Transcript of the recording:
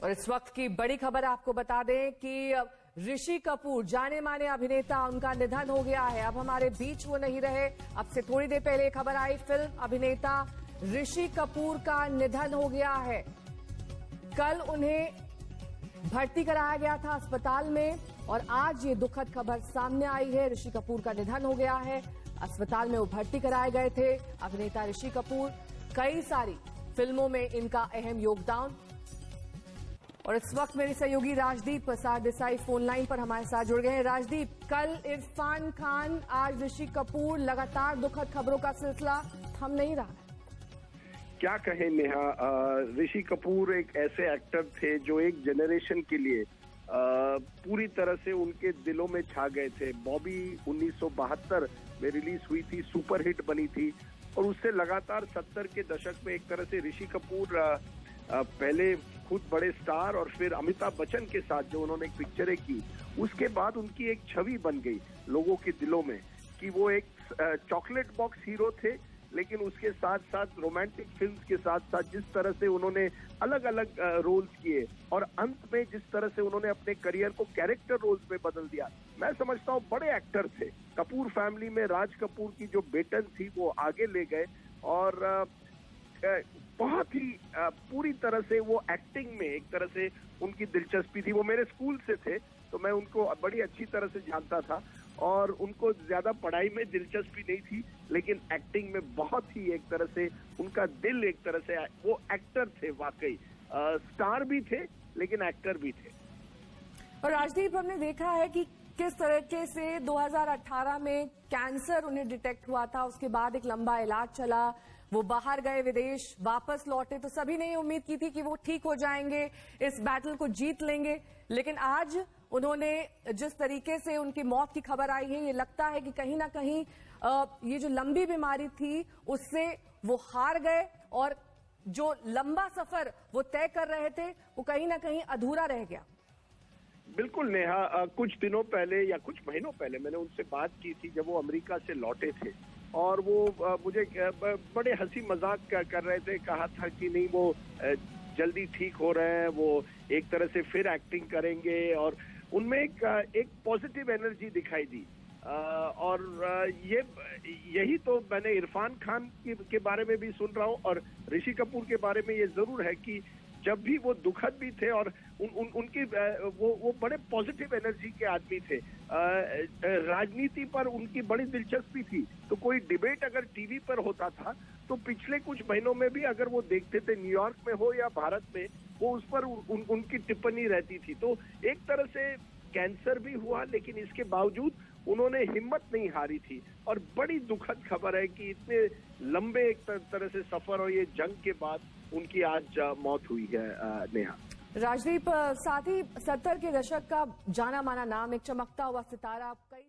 और इस वक्त की बड़ी खबर आपको बता दें कि ऋषि कपूर, जाने माने अभिनेता, उनका निधन हो गया है। अब हमारे बीच वो नहीं रहे। अब से थोड़ी देर पहले खबर आई, फिल्म अभिनेता ऋषि कपूर का निधन हो गया है। कल उन्हें भर्ती कराया गया था अस्पताल में और आज ये दुखद खबर सामने आई है। ऋषि कपूर का निधन हो गया है। अस्पताल में वो भर्ती कराए गए थे। अभिनेता ऋषि कपूर, कई सारी फिल्मों में इनका अहम योगदान। और इस वक्त मेरे सहयोगी राजदीप सरदेसाई फोन लाइन पर हमारे साथ जुड़ गए हैं। राजदीप, कल इरफान खान, आज ऋषि कपूर, लगातार दुखद खबरों का सिलसिला थम नहीं रहा। क्या कहें नेहा, ऋषि कपूर एक ऐसे एक्टर थे जो एक जनरेशन के लिए पूरी तरह से उनके दिलों में छा गए थे। बॉबी 1972 में रिलीज हुई थी, सुपरहिट बनी थी और उससे लगातार 70 के दशक में एक तरह से ऋषि कपूर पहले खुद बड़े स्टार और फिर अमिताभ बच्चन के साथ जो उन्होंने एक पिक्चरें की, उसके बाद उनकी एक छवि बन गई लोगों के दिलों में कि वो एक चॉकलेट बॉक्स हीरो थे। लेकिन उसके साथ साथ रोमांटिक फिल्म्स के साथ साथ जिस तरह से उन्होंने अलग अलग रोल्स किए और अंत में जिस तरह से उन्होंने अपने करियर को कैरेक्टर रोल्स में बदल दिया, मैं समझता हूँ बड़े एक्टर थे। कपूर फैमिली में राज कपूर की जो बेटन थी वो आगे ले गए और बहुत ही पूरी तरह से वो एक्टिंग में एक तरह से उनकी दिलचस्पी थी। वो मेरे स्कूल से थे तो मैं उनको बड़ी अच्छी तरह से जानता था और उनको ज्यादा पढ़ाई में दिलचस्पी नहीं थी, लेकिन एक्टिंग में बहुत ही एक तरह से उनका दिल, एक तरह से वो एक्टर थे वाकई। स्टार भी थे लेकिन एक्टर भी थे। और राजदीप, हमने देखा है कि किस तरीके से 2018 में कैंसर उन्हें डिटेक्ट हुआ था। उसके बाद एक लंबा इलाज चला, वो बाहर गए, विदेश वापस लौटे तो सभी ने उम्मीद की थी कि वो ठीक हो जाएंगे, इस बैटल को जीत लेंगे। लेकिन आज उन्होंने जिस तरीके से उनकी मौत की खबर आई है, ये लगता है कि कहीं ना कहीं ये जो लंबी बीमारी थी उससे वो हार गए और जो लंबा सफर वो तय कर रहे थे वो कहीं ना कहीं अधूरा रह गया। बिल्कुल नेहा, कुछ दिनों पहले या कुछ महीनों पहले मैंने उनसे बात की थी जब वो अमेरिका से लौटे थे और वो मुझे बड़े हंसी मजाक कर रहे थे। कहा था कि नहीं, वो जल्दी ठीक हो रहे हैं, वो एक तरह से फिर एक्टिंग करेंगे और उनमें एक पॉजिटिव एनर्जी दिखाई दी। और यही तो मैं इरफान खान के बारे में भी सुन रहा हूँ और ऋषि कपूर के बारे में ये जरूर है कि जब भी वो दुखद भी थे और उनकी वो बड़े पॉजिटिव एनर्जी के आदमी थे। राजनीति पर उनकी बड़ी दिलचस्पी थी, तो कोई डिबेट अगर टीवी पर होता था तो पिछले कुछ महीनों में भी अगर वो देखते थे, न्यूयॉर्क में हो या भारत में, वो उस पर उनकी टिप्पणी रहती थी। तो एक तरह से कैंसर भी हुआ लेकिन इसके बावजूद उन्होंने हिम्मत नहीं हारी थी और बड़ी दुखद खबर है कि इतने लंबे एक तरह से सफर और ये जंग के बाद उनकी आज मौत हुई है। नेहा, राजदीप, साथ ही 70 के दशक का जाना माना नाम, एक चमकता हुआ सितारा, कई